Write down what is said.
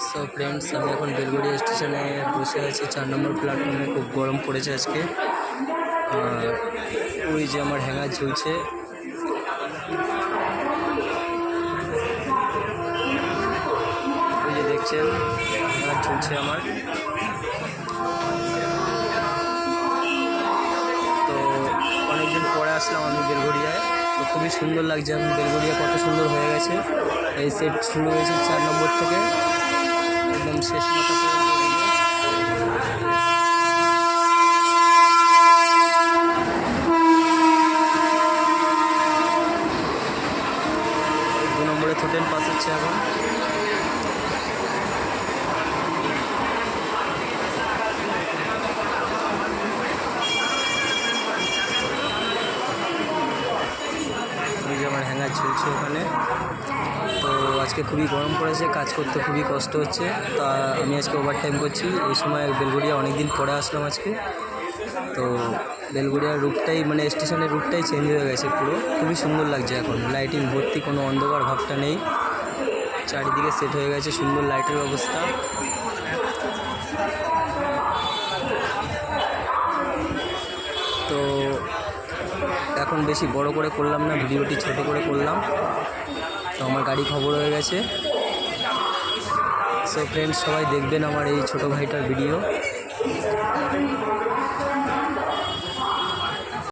So friends, আমি এখন বেলগড়িয়া স্টেশনে বসে আছি 4 নম্বর প্ল্যাটফর্মে। খুব গরম পড়েছে আজকে। ওই যে আমার হ্যাঙ্গার ঝুলছে, ওই যে দেখছেন হ্যাঙ্গার ঝুলছে আমার। তো অনেকদিন পরে আসলাম আমি বেলগড়িয়ায়, তো খুবই সুন্দর লাগছে। এখন বেলগড়িয়া কত সুন্দর হয়ে গেছে। এই সেট শুরু হয়েছে 4 নম্বর থেকে, একদম শেষ মাথা পর্যন্ত। 2 নম্বরে থোটেন পাস হচ্ছে এখন। ওই যে আমার হ্যাঙ্গার ঝুলছে ওখানে। তো আজকে খুবই গরম পড়েছে, কাজ করতে খুবই কষ্ট হচ্ছে। তা আমি আজকে ওভারটাইম করছি। এই সময় বেলগড়িয়া অনেক দিন পরে আসলাম আজকে। তো বেলগড়িয়ার রূপটাই, মানে স্টেশনের রূপটাই চেঞ্জ হয়ে গেছে পুরো। খুবই সুন্দর লাগছে এখন, লাইটিং ভর্তি, কোনো অন্ধকার ভাবটা নেই। চারিদিকে সেট হয়ে গেছে, সুন্দর লাইটের ব্যবস্থা। তো এখন বেশি বড় করে করলাম না, ভিডিওটি ছোট করে করলাম। তো আমার গাড়ি খবর হয়ে গেছে। সো ফ্রেন্ডস, সবাই দেখবেন আমার এই ছোটো ভাইটার ভিডিও।